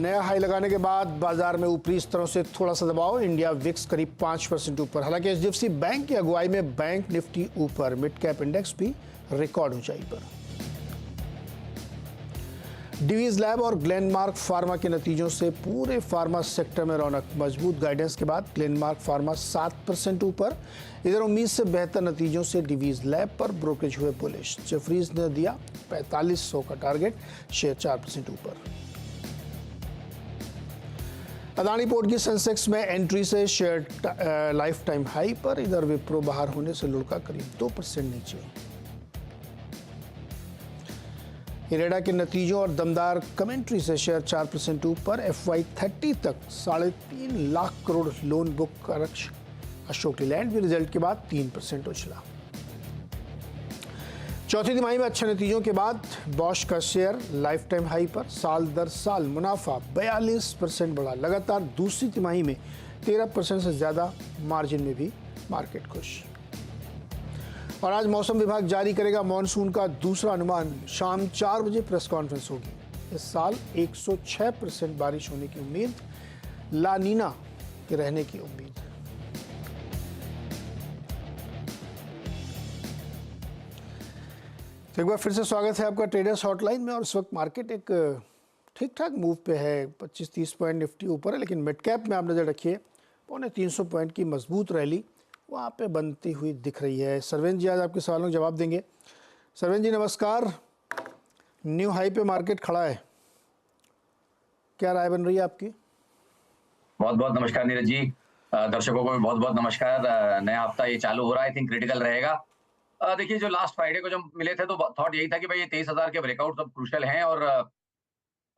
नया हाई लगाने के बाद बाजार में ऊपरी स्तरों से थोड़ा सा दबाव। इंडिया विक्स करीब 5% ऊपर। हालांकि एचडीएफसी बैंक की अगुवाई में बैंक निफ्टी ऊपर, मिड कैप इंडेक्स भी रिकॉर्ड ऊंचाई पर। डिवीज लैब और ग्लेनमार्क फार्मा के नतीजों से पूरे फार्मा सेक्टर में रौनक। मजबूत गाइडेंस के बाद ग्लेनमार्क फार्मा 7% ऊपर। इधर उम्मीद से बेहतर नतीजों से डिवीज लैब पर ब्रोकरेज हुए बुलिश। जेफरीज ने दिया 4500 का टारगेट, शेयर 4% ऊपर। अदानी पोर्ट की सेंसेक्स में एंट्री से शेयर लाइफ टाइम हाई पर। इधर विप्रो बाहर होने से लुढ़का करीब 2% नीचे। इरेडा के नतीजों और दमदार कमेंट्री से शेयर 4% ऊपर। FY30 तक 3.5 लाख करोड़ लोन बुक का लक्ष्य। अशोक लीलैंड भी रिजल्ट के बाद 3% उछला। चौथी तिमाही में अच्छे नतीजों के बाद बॉश का शेयर लाइफ टाइम हाई पर। साल दर साल मुनाफा 42% बढ़ा। लगातार दूसरी तिमाही में 13% से ज्यादा मार्जिन में भी मार्केट खुश। और आज मौसम विभाग जारी करेगा मॉनसून का दूसरा अनुमान। शाम 4 बजे प्रेस कॉन्फ्रेंस होगी। इस साल 106% बारिश होने की उम्मीद, ला नीना के रहने की उम्मीद। एक बार फिर से स्वागत है आपका ट्रेडर्स हॉटलाइन में। और इस वक्त मार्केट एक ठीक ठाक मूव पे है। 25-30 पॉइंट निफ्टी ऊपर है, लेकिन मिड कैप में आप नजर रखिए 350 पॉइंट की मजबूत रैली वहाँ पे बनती हुई दिख रही है। सरवेन जी आज आपके सवालों का जवाब देंगे। सरवेन जी नमस्कार। न्यू हाई पे मार्केट खड़ा है, क्या राय बन रही है आपकी? बहुत बहुत नमस्कार नीरज जी। दर्शकों को भी बहुत बहुत नमस्कार। नया हफ्ता ये चालू हो रहा है, आई थिंक क्रिटिकल रहेगा। देखिए, जो लास्ट फ्राइडे को जब मिले थे तो थॉट यही था कि भाई ये 23,000 के ब्रेकआउट सब क्रूशियल हैं और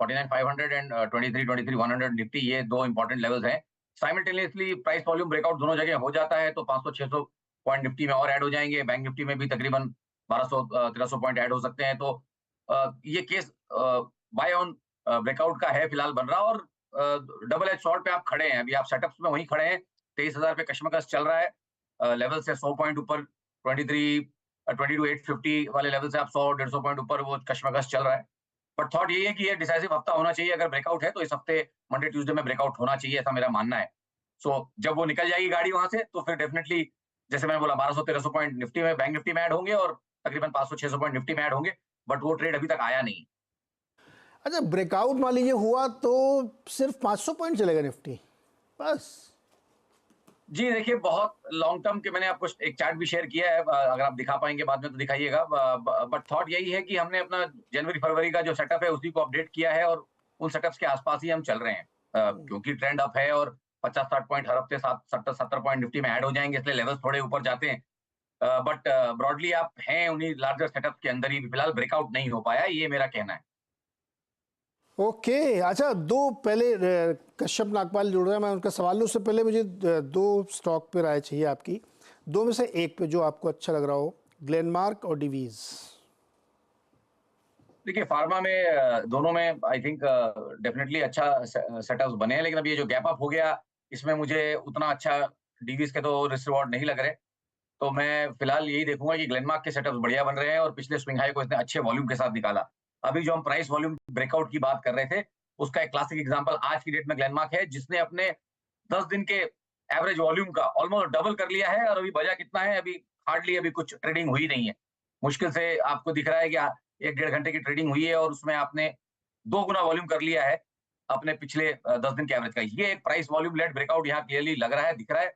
49,500 एंड 23,100 निफ्टी, ये दो इंपॉर्टेंट लेवल्स हैं। साइमल्टेनियसली प्राइस वॉल्यूम ब्रेकआउट दोनों जगह हो जाता है तो 500-600 पॉइंट निफ्टी में और ऐड हो जाएंगे। बैंक निफ्टी में भी तकरीबन 1200-1300 पॉइंट ऐड हो सकते हैं। तो ये केस बाय ऑन ब्रेकआउट का है फिलहाल बन रहा। और डबल एज शॉर्ट पे आप खड़े हैं, अभी आप सेटअप्स में वहीं खड़े हैं। 23,000 पे कशमकश चल रहा है। लेवल से 100 पॉइंट ऊपर 22,850 वाले लेवल से आप 100-150 पॉइंट ऊपर वो कशमकश चल रहा है। बट थॉट यही है कि ये डिसाइसिव हफ्ता होना चाहिए। अगर ब्रेकआउट है तो इस हफ्ते मंडे ट्यूसडे में ब्रेकआउट होना चाहिए, ऐसा मेरा मानना है। सो जब वो निकल जाएगी गाड़ी वहां से तो फिर डेफिनेटली, जैसे मैंने बोला, 1200-1300 पॉइंट निफ्टी में, बैंक निफ्टी में ऐड होंगे और तकरीबन 500-600 पॉइंट निफ्टी में ऐड होंगे। बट वो ट्रेड अभी तक आया नहीं। अच्छा, ब्रेकआउट मान लीजिए हुआ तो सिर्फ 500 पॉइंट चलेगा निफ्टी बस? जी देखिए, बहुत लॉन्ग टर्म के मैंने आपको एक चार्ट भी शेयर किया है, अगर आप दिखा पाएंगे बाद में तो दिखाइएगा। बट थॉट यही है कि हमने अपना जनवरी फरवरी का जो सेटअप है उसी को अपडेट किया है और उन सेटअप्स के आसपास ही हम चल रहे हैं। क्योंकि ट्रेंड अप है और 50-60 पॉइंट हर हफ्ते 70 पॉइंट निफ्टी में ऐड हो जाएंगे, इसलिए लेवल्स थोड़े ऊपर जाते हैं। बट ब्रॉडली आप हैं उन्हीं लार्जर सेटअप के अंदर ही। फिलहाल ब्रेकआउट नहीं हो पाया, ये मेरा कहना है। ओके अच्छा, दो पहले कश्यप नागपाल जुड़ रहे हैं, मैं उनका सवाल लूँ उससे पहले मुझे दो स्टॉक पे राय चाहिए आपकी। दो में से एक पे जो आपको अच्छा लग रहा हो, ग्लेनमार्क और डिवीज। देखिए, फार्मा में दोनों में आई थिंक डेफिनेटली अच्छा सेटअप्स बने हैं, लेकिन अब ये जो गैप अप हो गया इसमें मुझे उतना अच्छा डीवीज के तो रिस्क रिवॉर्ड नहीं लग रहे। तो मैं फिलहाल यही देखूंगा कि ग्लेनमार्क के सेटअप्स बढ़िया बन रहे हैं और पिछले स्विंग हाई को इसने अच्छे वॉल्यूम के साथ निकाला। अभी जो हम प्राइस वॉल्यूम ब्रेकआउट की बात कर रहे थे, उसका एक क्लासिक एग्जांपल आज की डेट में ग्लेनमार्क है, जिसने अपने 10 दिन के एवरेज वॉल्यूम का ऑलमोस्ट डबल कर लिया है। और अभी बजा कितना है, अभी हार्डली अभी कुछ ट्रेडिंग हुई नहीं है। मुश्किल से आपको दिख रहा है कि 1-1.5 घंटे की ट्रेडिंग हुई है और उसमें आपने 2 गुना वॉल्यूम कर लिया है अपने पिछले 10 दिन के एवरेज का। ये एक प्राइस वॉल्यूम लेड ब्रेकआउट यहाँ क्लियरली लग रहा है, दिख रहा है।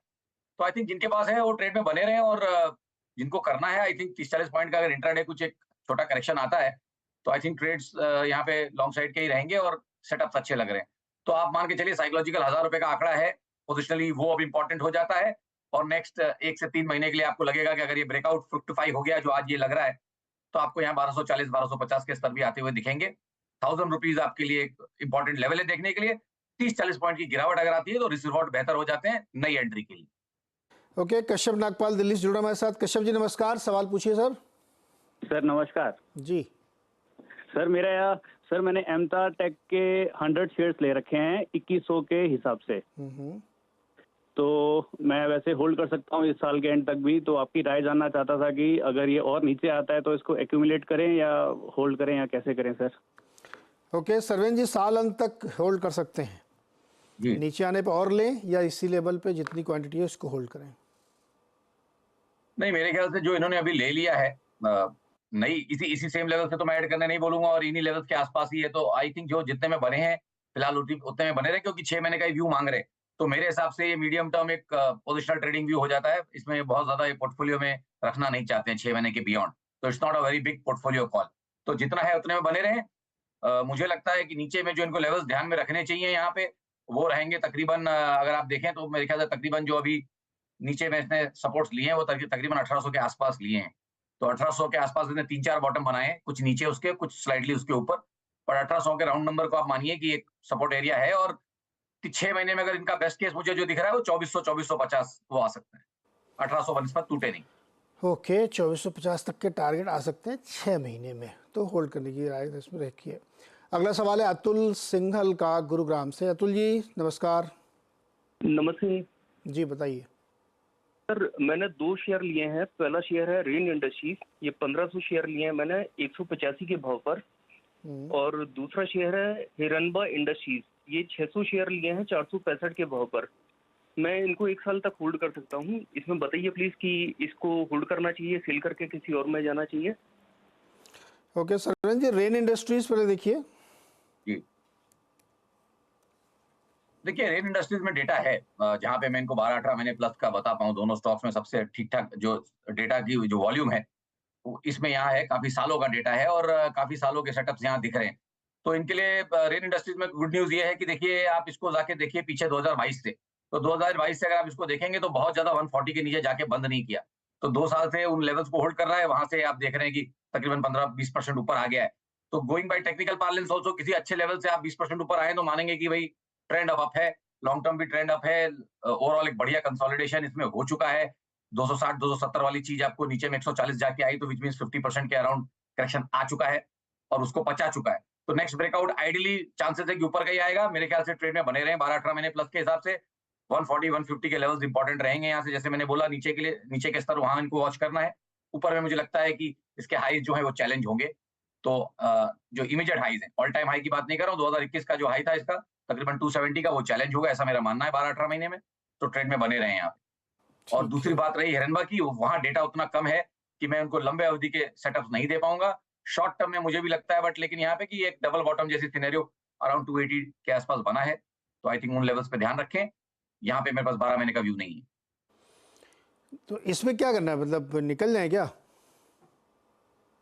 तो आई थिंक जिनके पास है वो ट्रेड में बने रहे और जिनको करना है, आई थिंक 30-40 पॉइंट का अगर इंट्राडे कुछ एक छोटा करेक्शन आता है तो आई थिंक ट्रेड्स यहाँ पे लॉन्ग साइड के ही रहेंगे और सेटअप्स अच्छे लग रहे हैं। तो आप मान के चलिए साइकोलॉजिकल 1,000 रुपए का आंकड़ा है, पोजिशनली वो अब इंपॉर्टेंट हो जाता है। और नेक्स्ट 1 से 3 महीने के लिए आपको लगेगा कि अगर ये ब्रेकआउट फ्रुक्टिफाई हो गया जो आज ये लग रहा है, तो आपको यहाँ 1240-1250 के स्तर भी आते हुए दिखेंगे। 1,000 रुपीज आपके लिए एक इंपॉर्टेंट लेवल है देखने के लिए। 30-40 पॉइंट की गिरावट अगर आती है तो रिस्क रिवॉर्ड बेहतर हो जाते हैं नई एंट्री के लिए। ओके, कश्यप नागपाल दिल्ली से जुड़ा हमारे साथ। कश्यप जी नमस्कार, सवाल पूछिए सर। सर नमस्कार जी सर। सर मैंने एमता टेक के 100 शेयर्स ले रखे हैं 2100 के हिसाब से। तो मैं वैसे होल्ड कर सकता हूँ इस साल के एंड तक भी। तो आपकी राय जानना चाहता था कि अगर ये और नीचे आता है तो इसको एक्यूमुलेट करें या होल्ड करें या कैसे करें सर? ओके सरवेन जी, साल अंत तक होल्ड कर सकते हैं? जी नीचे आने पे और लें या इसी लेवल पे जितनी क्वांटिटी है उसको होल्ड करें? नहीं, मेरे ख्याल से जो इन्होंने अभी ले लिया है नहीं, इसी इसी सेम लेवल से तो मैं ऐड करने नहीं बोलूंगा, और इन्हीं लेवल्स के आसपास ही है, तो आई थिंक जो जितने में बने हैं फिलहाल उतने में बने रहे, क्योंकि 6 महीने का ही व्यू मांग रहे हैं। तो मेरे हिसाब से ये मीडियम टर्म एक पोजिशनल ट्रेडिंग व्यू हो जाता है, इसमें बहुत ज्यादा पोर्टफोलियो में रखना नहीं चाहते हैं 6 महीने के बियॉन्ड। तो it's not a very big portfolio call. तो जितना है उतने में बने रहे। मुझे लगता है कि नीचे में जो इनको लेवल्स ध्यान में रखने चाहिए यहाँ पे, वो रहेंगे तकरीबन अगर आप देखें तो मेरे ख्याल से तकरीबन जो अभी नीचे में इसने सपोर्ट्स लिए हैं वो तकरीबन 1800 के आसपास लिए हैं। तो 1800 के आसपास इसने 3-4 बॉटम बनाए हैं, कुछ नीचे उसके, कुछ स्लाइडली उसके ऊपर। पर 1800 के राउंड नंबर को आप मानिए कि एक सपोर्ट एरिया है, और कि 6 महीने में अगर इनका बेस्ट केस मुझे जो दिख रहा है वो 2400-2450 वो आ सकता है। 1800 बनस्पत टूटे नहीं। ओके, 2450 तक के टारगेट आ सकते हैं 6 महीने में, तो होल्ड करने की राय इसमें रखिए। अगला सवाल है अतुल सिंघल का गुरुग्राम से। अतुल जी नमस्कार। नमस्ते जी बताइए। सर, मैंने 2 शेयर लिए हैं। पहला शेयर है रेन इंडस्ट्रीज, ये 1500 शेयर लिए हैं मैंने 185 के भाव पर। और दूसरा शेयर है हिरनबा इंडस्ट्रीज, ये 600 शेयर लिए हैं 465 के भाव पर। मैं इनको 1 साल तक होल्ड कर सकता हूँ। इसमें बताइए प्लीज कि इसको होल्ड करना चाहिए, सेल करके किसी और में जाना चाहिए? ओके सरवेन जी, रेन इंडस्ट्रीज पहले देखिए। जी देखिए, रेन इंडस्ट्रीज में डेटा है जहाँ पे मैं इनको 12-18 महीने प्लस का बता पाऊँ। दोनों स्टॉक्स में सबसे ठीक ठाक जो डेटा की जो वॉल्यूम है वो इसमें यहाँ है, काफी सालों का डेटा है, और काफी सालों के सेटअप्स यहाँ दिख रहे हैं। तो इनके लिए रेन इंडस्ट्रीज में गुड न्यूज ये है कि देखिए, आप इसको जाके देखिए पीछे 2022 से। तो 2022 से अगर आप इसको देखेंगे तो बहुत ज्यादा 140 के नीचे जाके बंद नहीं किया। तो 2 साल से उन लेवल्स को होल्ड कर रहा है, वहां से आप देख रहे हैं कि तकरीबन 15-20% ऊपर आ गया है। तो going by technical parlance also किसी अच्छे लेवल से आप 20% ऊपर आए तो मानेंगे कि भाई ट्रेंड अप है, लॉन्ग टर्म भी ट्रेंड अप है। ओवरऑल एक बढ़िया कंसोलिडेशन इसमें हो चुका है। 260 270 वाली चीज आपको नीचे में 140 जाके आई, तो विच मींस 50% के अराउंड करेक्शन आ चुका है और उसको पचा चुका है। तो नेक्स्ट ब्रेकआउट आइडियली चांसेस है कि ऊपर का ही आएगा। मेरे ख्याल से ट्रेड में बने रहे 12-18 महीने प्लस के हिसाब से 140 150 के लेवल्स इंपॉर्टेंट रहेंगे यहाँ से। जैसे मैंने बोला, नीचे के लिए नीचे के स्तर वहां इनको वॉच करना है। ऊपर में मुझे लगता है कि इसके हाईज जो है वो चैलेंज होंगे। तो जो इमीडिएट हाईज है, ऑल टाइम हाई की बात नहीं कर रहा हूँ, 2021 का जो हाई था इसका तकरीबन 270 का, वो चैलेंज होगा, ऐसा मेरा मानना है 12-18 महीने में। तो ट्रेड में बने रहे यहाँ पे। और ठीक दूसरी है। बात रही हिरनबा की, वहां डेटा उतना कम है कि मैं उनको लंबे अवधि के सेटअप्स नहीं दे पाऊंगा। शॉर्ट टर्म में मुझे भी लगता है, बट लेकिन यहाँ पे कि एक डबल बॉटम जैसी सिनेरियो अराउंड 280 के आसपास बना है। तो आई थिंक उन लेवल्स पे ध्यान रखें। यहाँ पे मेरे पास 12 महीने का व्यू नहीं है। तो इसमें क्या करना है, मतलब निकल जाए क्या?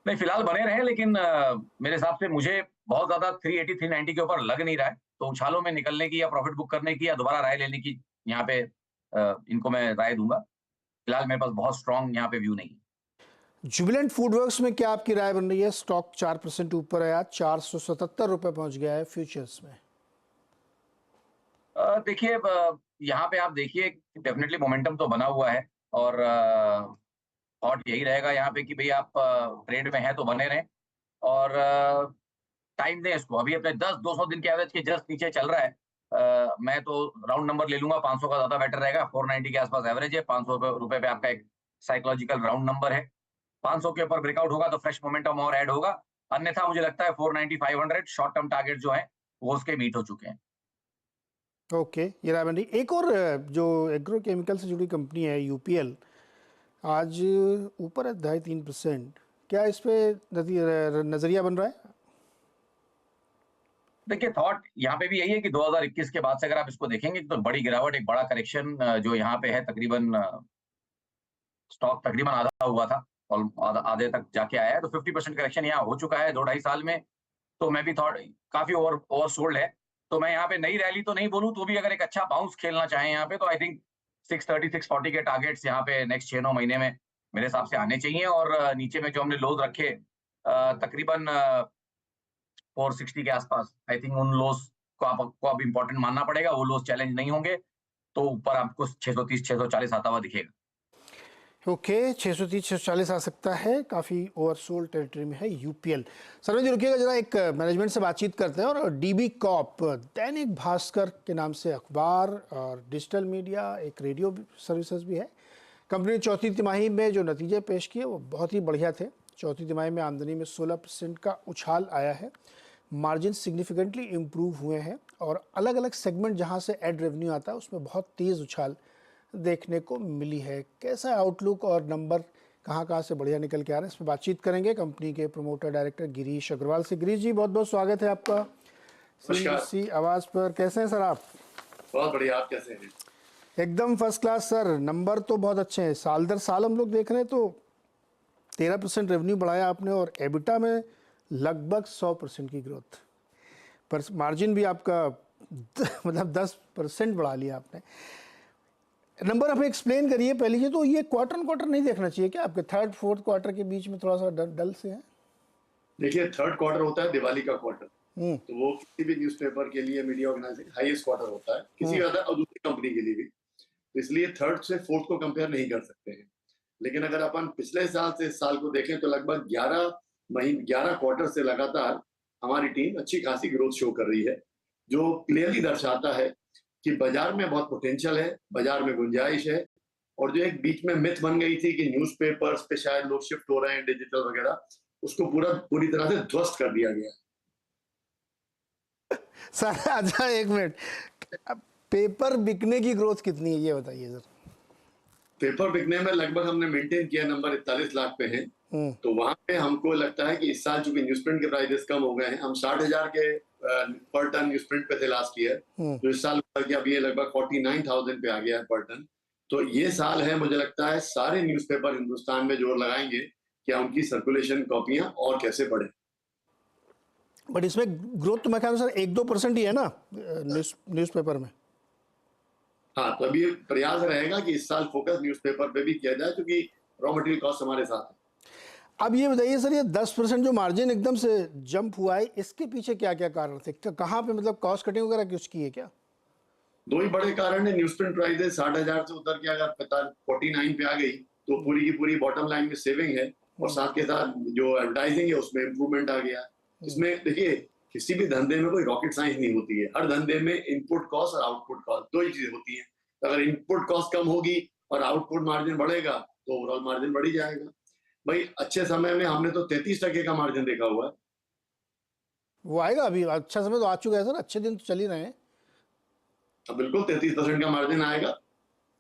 नहीं, फिलहाल बने रहे, लेकिन मेरे हिसाब से मुझे बहुत ज्यादा 380 390 के ऊपर लग नहीं रहा है। तो उछालों में निकलने की या प्रॉफिट बुक करने की या दोबारा राय लेने की यहाँ पे इनको मैं राय दूंगा। फिलहाल मेरे पास बहुत स्ट्रॉन्ग यहाँ पे व्यू नहीं है। जुबिलेंट फूडवर्क्स में क्या आपकी राय बन रही है? स्टॉक 4% ऊपर है, आज 477 रुपये पहुंच गया है फ्यूचर्स में। देखिए, यहाँ पे आप देखिए डेफिनेटली मोमेंटम तो बना हुआ है, और थॉट यही रहेगा यहाँ पे कि भाई आप ट्रेड में हैं तो बने रहें, और टाइम दें इसको। अभी अपने 10-200 दिन के एवरेज के जस्ट नीचे चल रहा है। मैं तो राउंड नंबर ले लूंगा, 500 का ज्यादा बेटर रहेगा। 490 के आसपास एवरेज है, 500 रुपए पे आपका एक साइकोलॉजिकल राउंड नंबर है। 500 के ऊपर ब्रेकआउट होगा तो फ्रेश मोमेंटम और ऐड होगा। अन्यथा मुझे लगता है 490 500 शॉर्ट टर्म टारगेट जो है वो उसके मीट हो चुके हैं। ओके, ये राय बन रही। एक और जो एग्रो केमिकल से जुड़ी कंपनी है यूपीएल, आज ऊपर है 2.5-3%। क्या इस पे नजरिया बन रहा है? देखिए, थॉट यहाँ पे भी यही है कि 2021 के बाद से अगर आप इसको देखेंगे तो बड़ी गिरावट, एक बड़ा करेक्शन जो यहाँ पे है, तकरीबन स्टॉक तकरीबन आधा हुआ था और आधे तक जाके आया है। तो 50% करेक्शन यहाँ हो चुका है 2-2.5 साल में। तो मैं भी थॉट काफी ओवर सोल्ड है। तो मैं यहाँ पे नई रैली तो नहीं बोलूँ, तो भी अगर एक अच्छा बाउंस खेलना चाहें यहाँ पे, तो आई थिंक 630 640 के टारगेट्स यहाँ पे नेक्स्ट 6-9 महीने में मेरे हिसाब से आने चाहिए। और नीचे में जो हमने लोज रखे तकरीबन 460 के आसपास, आई थिंक उन लोज को आपको अब इंपॉर्टेंट मानना पड़ेगा। वो लोज चैलेंज नहीं होंगे तो ऊपर आपको 630 640 आता हुआ दिखेगा। ओके, 630 640 आ सकता है। काफ़ी ओवरसोल्ड टेरिटरी में है यूपीएल। सरवेन जी रुकिएगा जरा, एक मैनेजमेंट से बातचीत करते हैं। और डीबी कॉप दैनिक भास्कर के नाम से अखबार और डिजिटल मीडिया, एक रेडियो सर्विसेज भी है। कंपनी ने चौथी तिमाही में जो नतीजे पेश किए वो बहुत ही बढ़िया थे। चौथी तिमाही में आमदनी में 16% का उछाल आया है। मार्जिन सिग्निफिकेंटली इम्प्रूव हुए हैं और अलग अलग सेगमेंट जहां से एड रेवेन्यू आता है उसमें बहुत तेज़ उछाल देखने को मिली है। कैसा आउटलुक और नंबर कहां से बढ़िया निकल के आ रहे हैं, इस पर बातचीत करेंगे कंपनी के प्रमोटर डायरेक्टर गिरीश अग्रवाल से। गिरीश जी, बहुत बहुत स्वागत है आपका CNBC आवाज़ पर। कैसे हैं सर आप? बहुत बढ़िया, आप कैसे हैं? एकदम फर्स्ट क्लास सर। नंबर तो बहुत अच्छे हैं, साल दर साल हम लोग देख रहे हैं तो 13% रेवेन्यू बढ़ाया आपने और एबिटा में लगभग 100% की ग्रोथ, पर मार्जिन भी आपका मतलब 10% बढ़ा लिया आपने। नंबर हमें एक्सप्लेन करिए पहले ये। तो ये क्वार्टर ऑन क्वार्टर नहीं देखना चाहिए क्या? आपके थर्ड फोर्थ क्वार्टर के बीच में थोड़ा सा डल से है। देखिए, थर्ड क्वार्टर होता है दिवाली का क्वार्टर, तो वो किसी भी न्यूज़पेपर के लिए, मीडिया ऑर्गेनाइजेशन हाईएस्ट क्वार्टर होता है, किसी का और दूसरी कंपनी के लिए भी। तो इसलिए थर्ड से फोर्थ को कंपेयर नहीं कर सकते हैं। लेकिन अगर अपन पिछले साल से इस साल को देखें तो लगभग 11 क्वार्टर से लगातार हमारी टीम अच्छी खासी ग्रोथ शो कर रही है, जो क्लियरली दर्शाता है कि बाजार में बहुत पोटेंशियल है, बाजार में गुंजाइश है। और जो एक बीच में मिथ बन गई थी कि न्यूज़पेपर्स पे शायद लोग शिफ्ट हो रहे हैं डिजिटल वगैरह, उसको पूरी तरह से ध्वस्त कर दिया गया। सर अच्छा एक मिनट, पेपर बिकने की ग्रोथ कितनी है ये बताइए सर। पेपर बिकने में लगभग हमने मेंटेन किया, नंबर 41 लाख पे हैं। तो वहां पे हमको लगता है कि इस साल चूंकि न्यूज़प्रिंट के प्राइसेस कम हो गए हैं, हम 60,000 के पर टन न्यूज़प्रिंट पे थे लास्ट ईयर, तो इस साल अब ये लगभग 49,000 पे आ गया है पर टन। तो ये साल है, मुझे लगता है सारे न्यूज़पेपर हिंदुस्तान में जोर लगाएंगे कि उनकी सर्कुलेशन कॉपियां और कैसे बढ़े। बट इसमें ग्रोथ तो मैं ख्याल सर 1-2% ही है ना न्यूज़पेपर में। हाँ, तो अभी प्रयास रहेगा कि इस साल फोकस न्यूज़पेपर पे भी किया जाए, क्योंकि रॉ मटेरियल कॉस्ट हमारे साथ है। अब ये बताइए सर, ये 10% जो मार्जिन एकदम से जंप हुआ है, इसके पीछे क्या क्या कारण थे? कहाँ पे मतलब कॉस्ट कटिंग वगैरह कुछ की है क्या? दो ही बड़े कारण है। न्यूज़प्रिंट प्राइसेस 60,000 से उतर के अगर 49 पे आ गई तो पूरी की पूरी बॉटम लाइन में सेविंग है, और साथ के साथ जो एडवर्टाइजिंग है उसमें इम्प्रूवमेंट आ गया। इसमें देखिए, किसी भी धंधे में कोई रॉकेट साइंस नहीं होती है। हर धंधे में इनपुट कॉस्ट और आउटपुट कॉस्ट दो ही चीजें होती हैं। तो अगर इनपुट कॉस्ट कम होगी और आउटपुट मार्जिन बढ़ेगा तो ओवरऑल मार्जिन बढ़ ही जाएगा। भाई, अच्छे समय में हमने तो 33% का मार्जिन देखा हुआ है। वो आएगा अभी, अच्छा समय तो आ चुका है सर, अच्छे दिन तो चल ही रहे हैं। अब बिल्कुल 33% का मार्जिन आएगा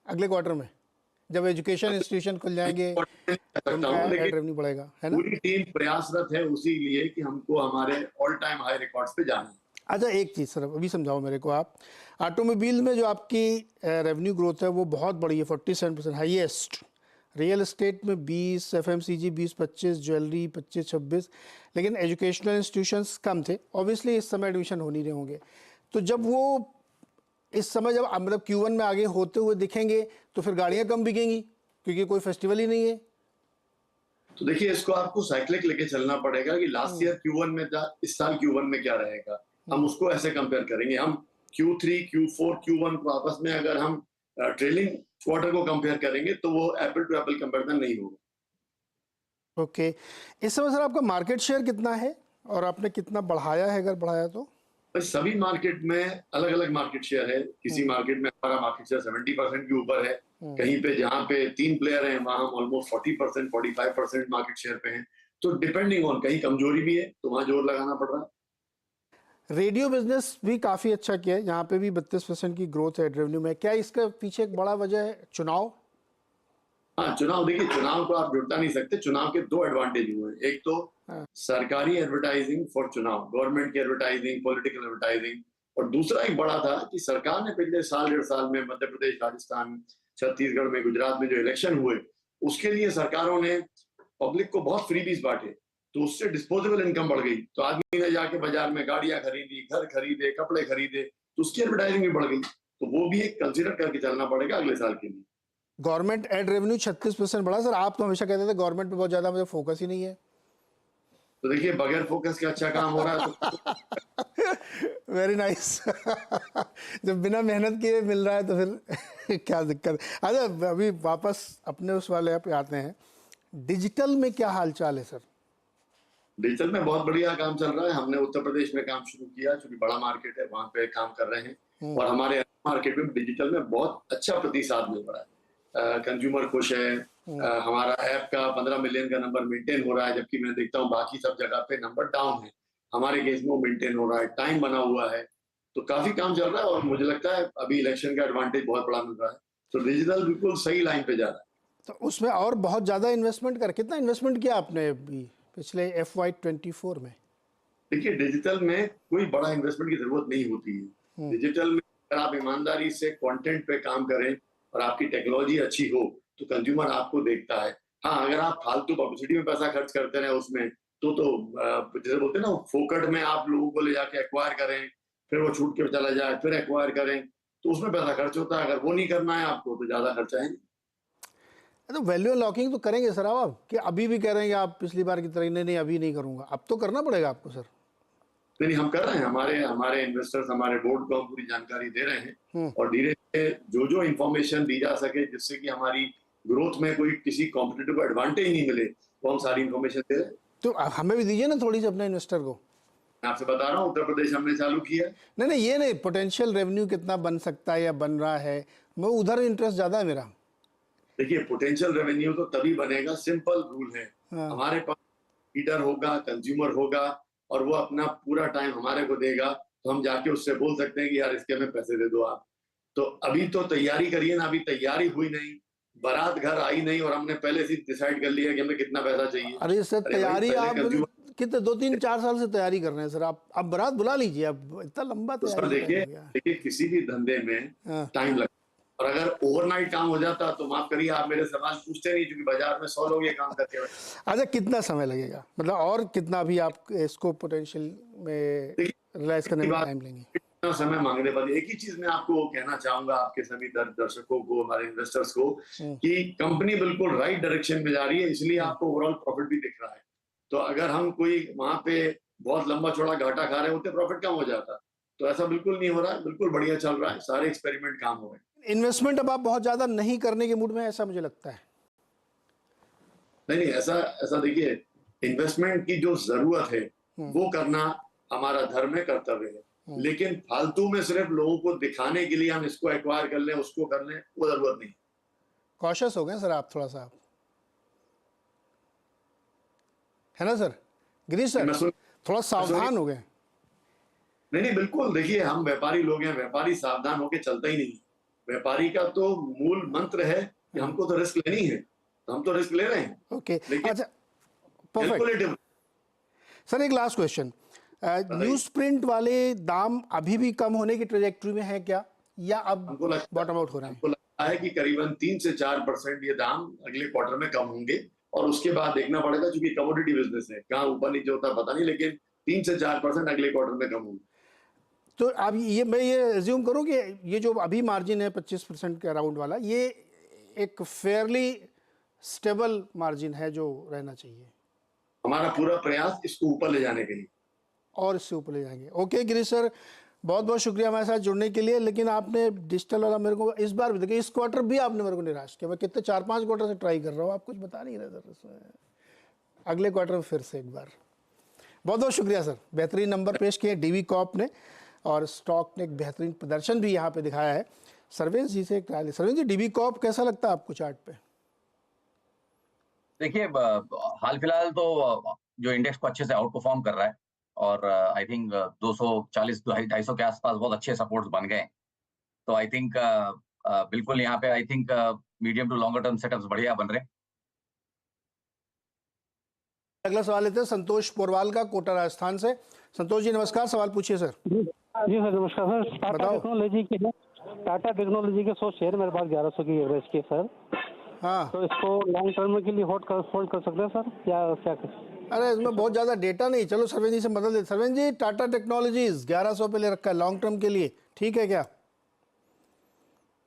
अगले क्वार्टर में, जब एजुकेशन इंस्टीट्यूशन खुल जाएंगे रेवेन्यू बढ़ेगा, है ना? पूरी टीम प्रयासरत है उसी लिए कि हमको हमारे ऑल टाइम हाई रिकॉर्ड्स पे जाना है। अच्छा एक चीज़ सर अभी समझाओ मेरे को आप। ऑटोमोबाइल में जो आपकी रेवेन्यू ग्रोथ है वो बहुत बड़ी है, 47% हाईएस्ट। रियल एस्टेट में 20, FMCG 20-25, ज्वेलरी 25-26, लेकिन एजुकेशनल इंस्टीट्यूशंस कम थे। ऑब्वियसली इस समय एडमिशन हो नहीं रहे होंगे, तो जब वो इस समय जब मतलब Q1 में आगे होते हुए दिखेंगे तो फिर गाड़ियाँ कम बिकेंगी क्योंकि कोई फेस्टिवल ही नहीं है। तो देखिए, इसको आपको साइक्लिक लेके चलना पड़ेगा कि लास्ट ईयर Q1 में था, इस साल Q1 में क्या रहेगा, हम उसको ऐसे कंपेयर करेंगे। हम Q3, Q4, Q1 को आपस में अगर हम ट्रेलिंग क्वार्टर को कंपेयर करेंगे तो वो एप्पल टू एप्पल कंपैरिजन नहीं होगा। ओके, इस समय सर आपका मार्केट शेयर कितना है और आपने कितना बढ़ाया है, अगर बढ़ाया तो? सभी मार्केट में अलग अलग मार्केट शेयर है। किसी मार्केट में हमारा मार्केट शेयर 70% के ऊपर है, कहीं पे जहाँ पे 3 प्लेयर हैं वहां हम ऑलमोस्ट 40%, 45% मार्केट शेयर पे हैं। तो डिपेंडिंग ऑन, कहीं कमजोरी भी है तो वहां जोर लगाना पड़ रहा है। रेडियो बिजनेस भी काफ़ी अच्छा किया है, यहाँ पे भी 32% की ग्रोथ है रेवेन्यू में। क्या इसका पीछे एक बड़ा वजह है चुनाव? हाँ, चुनाव, देखिए चुनाव को आप जुड़ता नहीं सकते। चुनाव के दो एडवांटेज हुए हैं। एक तो सरकारी एडवर्टाइजिंग फॉर चुनाव, गवर्नमेंट की एडवर्टाइजिंग, पॉलिटिकल एडवर्टाइजिंग, और दूसरा एक बड़ा था कि सरकार ने पिछले साल 1.5 साल में मध्य प्रदेश, राजस्थान, छत्तीसगढ़ में, गुजरात में जो इलेक्शन हुए उसके लिए सरकारों ने पब्लिक को बहुत फ्रीबीज बांटे, तो उससे डिस्पोजेबल इनकम बढ़ गई। तो आदमी ने जाके बाजार में गाड़ियां खरीदी, घर खरीदे, कपड़े खरीदे, तो उसकी एडवर्टाइजिंग भी बढ़ गई। तो वो भी एक कंसिडर करके चलना पड़ेगा अगले साल के लिए। गवर्नमेंट एड रेवेन्यू 36% बढ़ा। सर आप तो हमेशा कहते थे गवर्नमेंट पे बहुत ज्यादा मुझे फोकस ही नहीं है। तो देखिए, बगैर फोकस के अच्छा काम हो रहा है तो वेरी नाइस जब बिना मेहनत किए मिल रहा है तो फिर क्या दिक्कत। अच्छा अभी वापस अपने उस वाले पे आते हैं, डिजिटल में क्या हालचाल है सर? डिजिटल में बहुत बढ़िया काम चल रहा है। हमने उत्तर प्रदेश में काम शुरू किया, क्योंकि बड़ा मार्केट है, वहां पे काम कर रहे हैं, और हमारे मार्केट में डिजिटल में बहुत अच्छा प्रतिसाद मिल रहा है। कंज्यूमर खुश है। हमारा ऐप का 15 मिलियन का नंबर मेंटेन हो रहा है, जबकि मैं देखता हूँ बाकी सब जगह पे नंबर डाउन है। हमारे केस में वो मेंटेन हो रहा है, टाइम बना हुआ है, तो काफी काम चल रहा है और मुझे लगता है अभी इलेक्शन का एडवांटेज बहुत बड़ा मिल रहा है, तो डिजिटल बिल्कुल सही लाइन पे जा रहा है। तो उसमें और बहुत ज़्यादा इन्वेस्टमेंट कर, कितना इन्वेस्टमेंट किया आपने अभी पिछले FY24 में? देखिए डिजिटल में कोई बड़ा इन्वेस्टमेंट की जरूरत नहीं होती है। डिजिटल में अगर आप ईमानदारी से कंटेंट पे काम करें और आपकी टेक्नोलॉजी अच्छी हो तो कंज्यूमर आपको देखता है। हाँ, अगर आप फालतू पब्लिसिटी में पैसा खर्च करते रहे उसमें तो जैसे बोलते हैं ना, फोकट में आप लोगों को ले जाके एक्वायर करें, फिर वो छूट के चला जाए, फिर एक्वायर करें, तो उसमें पैसा खर्च होता है। अगर वो नहीं करना है आपको तो ज्यादा खर्चा है नहीं। तो वैल्यू लॉकिंग तो करेंगे सर आप, कि अभी भी कह रहे हैं कि आप पिछली बार की तरह नहीं अभी नहीं करूंगा, अब तो करना पड़ेगा आपको सर? नहीं, हम कर रहे हैं। हमारे इन्वेस्टर्स हमारे बोर्ड को हम पूरी जानकारी दे रहे हैं और धीरे धीरे जो इंफॉर्मेशन दी जा सके जिससे कि हमारी ग्रोथ में कोई किसी कॉम्पिटिटिव एडवांटेज नहीं मिले, वो हम सारी इंफॉर्मेशन दे रहे हैं। तो हमें भी दीजिए ना थोड़ी सी अपने इन्वेस्टर को। मैं आपसे बता रहा हूँ, उत्तर प्रदेश हमने चालू किया है। नहीं, ये नहीं, पोटेंशियल रेवेन्यू कितना बन सकता है या बन रहा है, मैं उधर इंटरेस्ट ज़्यादा है मेरा। देखिए पोटेंशियल रेवेन्यू तो तभी बनेगा, सिंपल रूल है। हमारे पास लीडर होगा, कंज्यूमर होगा और वो अपना पूरा टाइम हमारे को देगा, तो हम जाके उससे बोल सकते हैं कि यार इसके हमें पैसे दे दो आप। तो अभी तो तैयारी करिए ना, अभी तैयारी हुई नहीं, बारात घर आई नहीं और हमने पहले से डिसाइड कर लिया कि हमें कितना पैसा चाहिए। अरे सर तैयारी आप कितने 2-3-4 साल से तैयारी कर रहे हैं सर आप बारात बुला लीजिए, अब इतना लंबा तो सर देखिए किसी भी धंधे में टाइम लगता है और अगर ओवरनाइट काम हो जाता तो माफ करिए आप मेरे सवाल पूछते नहीं, क्योंकि बाजार में 100 लोग ये काम करते हैं। अच्छा, कितना समय लगेगा, मतलब और कितना भी आप इसको पोटेंशियल में रियलाइज करने में टाइम लेंगे? कितना समय मांगने वाली। एक ही चीज मैं आपको कहना चाहूंगा, आपके सभी दर्शकों को, हमारे इन्वेस्टर्स को, कि कंपनी बिल्कुल राइट डायरेक्शन में जा रही है, इसलिए आपको ओवरऑल प्रॉफिट भी दिख रहा है। तो अगर हम कोई वहां पे बहुत लंबा चौड़ा घाटा खा रहे होते प्रॉफिट कम हो जाता, तो ऐसा बिल्कुल नहीं हो रहा है, बिल्कुल बढ़िया चल रहा है, सारे एक्सपेरिमेंट काम हो रहे। इन्वेस्टमेंट अब आप बहुत ज्यादा नहीं करने के मूड में, ऐसा मुझे लगता है। नहीं, ऐसा देखिए, इन्वेस्टमेंट की जो जरूरत है वो करना हमारा धर्म है, कर्तव्य है, लेकिन फालतू में सिर्फ लोगों को दिखाने के लिए हम इसको एक्वायर कर लें, उसको कर लें, वो जरूरत नहीं। कॉशियस हो गए सर आप थोड़ा सा, है ना सर? गिरीश सर थोड़ा सावधान हो गए। नहीं बिल्कुल, देखिए हम व्यापारी लोग हैं, व्यापारी सावधान होके चलता ही नहीं। व्यापारी का तो मूल मंत्र है कि हमको तो रिस्क लेनी है, तो हम तो रिस्क ले रहे हैं। ओके, अच्छा, परफेक्ट सर। एक लास्ट क्वेश्चन, न्यूज प्रिंट वाले दाम अभी भी कम होने की ट्रेजेक्टरी में है क्या, या अब बॉटम आउट हो रहा है? हमको लगता है कि करीबन 3 से 4% ये दाम अगले क्वार्टर में कम होंगे और उसके बाद देखना पड़ेगा, क्योंकि कमोडिटी बिजनेस है, कहाँ ऊपर नीचे होता है पता नहीं, लेकिन 3 से 4% अगले क्वार्टर में कम होंगे। तो अब मैं ये एज्यूम करूं कि ये जो अभी मार्जिन है 25% के अराउंड वाला, ये एक फेयरली स्टेबल मार्जिन है जो रहना चाहिए? हमारा पूरा प्रयास इसको ऊपर ले जाने के लिए, और इससे ऊपर ले जाएंगे। ओके गिरीश सर, बहुत बहुत शुक्रिया हमारे साथ जुड़ने के लिए। लेकिन आपने डिजिटल वाला मेरे को इस बार भी देखिए, इस क्वार्टर भी आपने मेरे को निराश किया। मैं कितने 4-5 क्वार्टर से ट्राई कर रहा हूँ, आप कुछ बता नहीं रहे सर इसमें। अगले क्वार्टर में फिर से एक बार बहुत बहुत शुक्रिया सर। बेहतरीन नंबर पेश किए डीवी कॉर्प ने और स्टॉक ने एक बेहतरीन प्रदर्शन भी यहाँ पे दिखाया है। सर्वेश जी से एक राय। सर्वेश जी, डीवी कॉर्प कैसा लगता है आपको चार्ट पे? देखिए हाल फिलहाल तो जो इंडेक्स को अच्छे से आउट परफॉर्म कर रहा है और आई थिंक 240-250 के आसपास बहुत अच्छे सपोर्ट्स बन गए। तो आई थिंक बिल्कुल यहाँ पे I think medium to longer term setups बढ़िया बन रहे हैं। अगला सवाल लेते हैं संतोष पोरवाल का, कोटा राजस्थान से। संतोष जी नमस्कार, सवाल पूछिए सर। जी सर नमस्कार सर। टाटा टेक्नोलॉजी के 100 शेयर मेरे पास 1100 की एवरेज के सर। हाँ, तो इसको लॉन्ग टर्म के लिए होल्ड कर सकते हैं सर, क्या अरे इसमें बहुत ज़्यादा डेटा नहीं। चलो सरवेन जी से मदद ले। सरवेन जी, टाटा टेक्नोलॉजीज 1100 पे ले रखा है लॉन्ग टर्म के लिए, ठीक है क्या?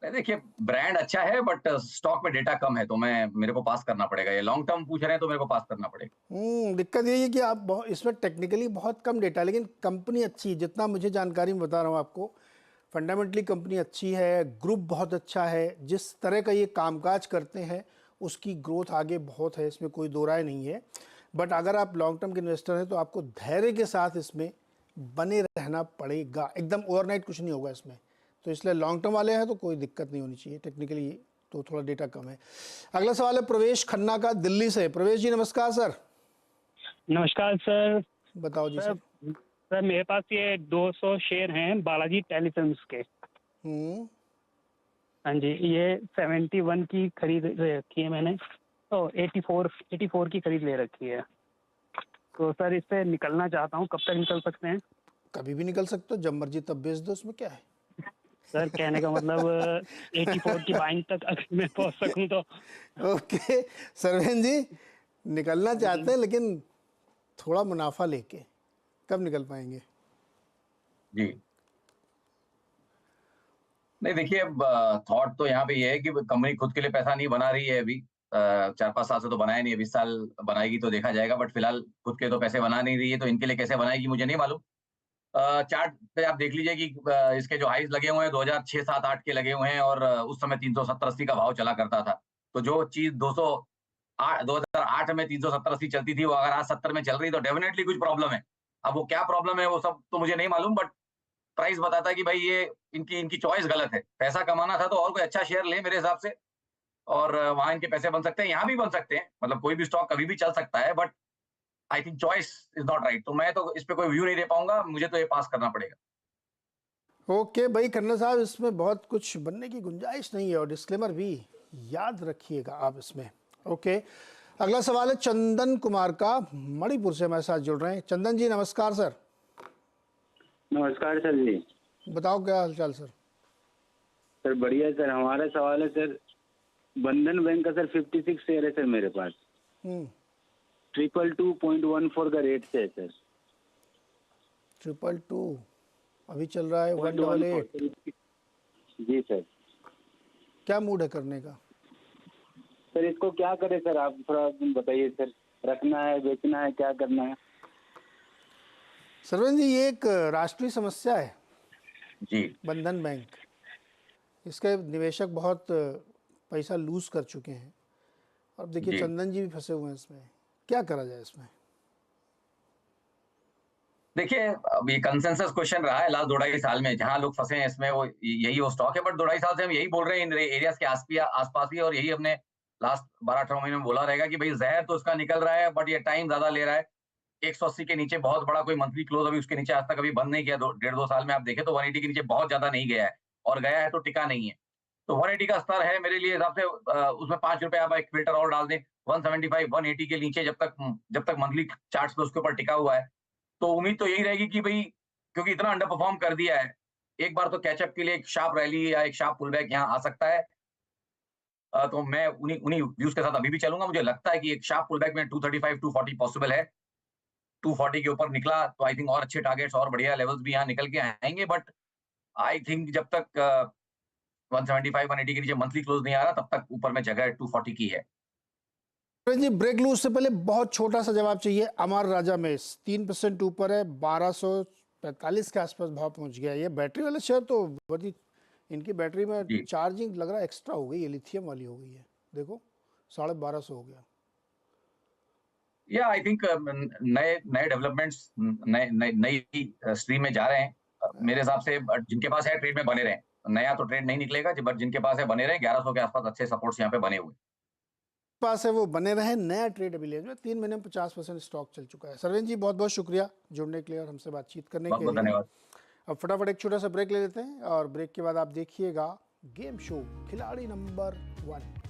देखिए ब्रांड अच्छा है बट स्टॉक में डेटा कम है, तो मेरे को पास करना पड़ेगा। ये लॉन्ग टर्म पूछ रहे हैं तो मेरे को पास करना पड़ेगा। दिक्कत ये है कि आप इसमें टेक्निकली बहुत कम डेटा, लेकिन कंपनी अच्छी, जितना मुझे जानकारी में बता रहा हूँ आपको, फंडामेंटली कंपनी अच्छी है, ग्रुप बहुत अच्छा है, जिस तरह का ये कामकाज करते हैं उसकी ग्रोथ आगे बहुत है, इसमें कोई दो राय नहीं है। बट अगर आप लॉन्ग टर्म के इन्वेस्टर हैं तो आपको धैर्य के साथ इसमें बने रहना पड़ेगा, एकदम ओवरनाइट कुछ नहीं होगा इसमें। तो इसलिए लॉन्ग टर्म वाले हैं तो कोई दिक्कत नहीं होनी चाहिए, टेक्निकली तो थोड़ा डेटा कम है। अगला सवाल है प्रवेश खन्ना का, दिल्ली से। प्रवेश जी नमस्कार सर। नमस्कार सर। बताओ जी सर। सर मेरे पास ये 200 शेयर हैं बालाजी टेलीफिल्म्स के। हाँ जी, ये 71 की खरीद रखी है मैंने, तो 84 की खरीद ले रखी है। तो सर इससे निकलना चाहता हूँ, कब तक निकल सकते हैं? कभी भी निकल सकते हो, जब मर्जी तब बेच दो, उसमें क्या है। सर कहने का मतलब 84 की बाइंग तक अगर मैं पहुँच सकूँ तो। ओके सरवेन जी, निकलना चाहते हैं लेकिन थोड़ा मुनाफा लेके, कब निकल पाएंगे? जी नहीं, देखिए अब थॉट तो यहाँ पे ये है कि कंपनी खुद के लिए पैसा नहीं बना रही है अभी। 4-5 साल से तो बनाया नहीं है, 20 साल बनाएगी तो देखा जाएगा, बट फिलहाल खुद के तो पैसे बना नहीं रही है, तो इनके लिए कैसे बनाएगी मुझे नहीं मालूम। चार्ट पे आप देख लीजिए कि इसके जो हाईज लगे हुए हैं 2006, 7, 8 के लगे हुए हैं, और उस समय 370-80 का भाव चला करता था। तो जो चीज 2008 में 370-80 चलती थी, वो अगर आज 70 में चल रही तो डेफिनेटली कुछ प्रॉब्लम है। अब वो क्या प्रॉब्लम है वो सब तो मुझे नहीं मालूम, बट प्राइस बताता है कि भाई ये इनकी इनकी चॉइस गलत है। पैसा कमाना था तो और कोई अच्छा शेयर ले मेरे हिसाब से, और वहां इनके पैसे बन सकते हैं, यहाँ भी बन सकते हैं, मतलब कोई भी स्टॉक कभी भी चल सकता है, but I think choice is not right. तो मैं तो इस पे कोई व्यू नहीं दे पाऊंगा, मुझे तो ये पास करना पड़ेगा। ओके भाई खन्ना साहब, इसमें बहुत कुछ बनने की गुंजाइश नहीं है, और डिस्क्लेमर भी याद रखिएगा आप इसमें। ओके, अगला सवाल है चंदन कुमार का, मणिपुर से हमारे साथ जुड़ रहे हैं। चंदन जी नमस्कार सर। नमस्कार सर जी। बताओ क्या हालचाल सर? सर बढ़िया सर। हमारा सवाल है सर, बंधन बैंक का सर 56 शेयर है सर मेरे पास। 222.14 का रेट से है सर। 222 अभी चल रहा है 188। जी सर। क्या मूड है करने का? सर इसको क्या करें सर, आप थोड़ा बताइए सर। रखना है, बेचना है, क्या करना है? सरवन जी, ये एक राष्ट्रीय समस्या है जी, बंधन बैंक। इसके निवेशक बहुत पैसा लूज कर चुके हैं, और देखिए जी। चंदन जी भी फंसे हुए हैं इसमें। क्या करा जाए इसमें? देखिए अब ये कंसेंसस क्वेश्चन रहा है लास्ट 2-2.5 साल में, जहां लोग फंसे हैं इसमें वो यही वो स्टॉक है, बट 2-2.5 साल से हम यही बोल रहे हैं इन एरियाज के आसपास ही, और यही हमने लास्ट 12-18 महीने में बोला रहेगा कि भाई जहर तो उसका निकल रहा है, बट ये टाइम ज्यादा ले रहा है। 180 के नीचे बहुत बड़ा कोई मंथली क्लोज अभी उसके नीचे आज तक अभी बंद नहीं किया। 1.5-2 साल में आप देखें तो 180 के नीचे बहुत ज्यादा नहीं गया है, और गया है तो टिका नहीं है। तो 180 का स्तर है मेरे लिए हिसाब से, उसमें ₹5 आप एक फिल्टर और डाल दें। 175, 180 के नीचे जब तक मंथली चार्ट्स पे उसके ऊपर टिका हुआ है, तो उम्मीद तो यही रहेगी कि भाई, क्योंकि इतना अंडर परफॉर्म कर दिया है, एक बार तो कैचअप के लिए एक शार्प रैली या एक शार्प पुल बैक यहाँ आ सकता है। तो मैं उन्हीं उन्हीं व्यूज के साथ अभी भी चलूंगा। मुझे लगता है कि एक शार्प पुल बैक में 235, 240 पॉसिबल है। 240 के ऊपर निकला तो आई थिंक और अच्छे टारगेट्स और बढ़िया लेवल्स भी यहाँ निकल के आएंगे, बट आई थिंक जब तक 175, 180 के नीचे मंथली क्लोज नहीं आ रहा, तब तक ऊपर में जगह 240 की है। जी ब्रेक लूज से पहले बहुत छोटा सा जवाब चाहिए। अमर राजा में 3% ऊपर है, 1245 के आसपास भाव पहुंच गया। ये बैटरी वाले शेयर तो बहुत ही, इनकी बैटरी में चार्जिंग लग रहा है एक्स्ट्रा हो गई है, लिथियम वाली हो गई है। देखो 1250 हो गया। या आई थिंक नए नए डेवलपमेंट्स नई स्ट्रीम में जा रहे हैं। मेरे हिसाब से जिनके पास है ट्रेड में बने रहे। नया तो ट्रेड नहीं निकलेगा, बट जिनके पास है बने रहे। 1100 के आसपास अच्छे सपोर्ट्स यहाँ पे बने हुए पास है, वो बने रहे। नया ट्रेड अभी ले 3 महीने में 50% स्टॉक चल चुका है। सरवीन जी बहुत बहुत शुक्रिया जुड़ने के लिए और हमसे बातचीत करने के लिए। धन्यवाद। अब फटाफट एक छोटा सा ब्रेक ले लेते हैं, और ब्रेक के बाद आप देखिएगा गेम शो खिलाड़ी नंबर 1।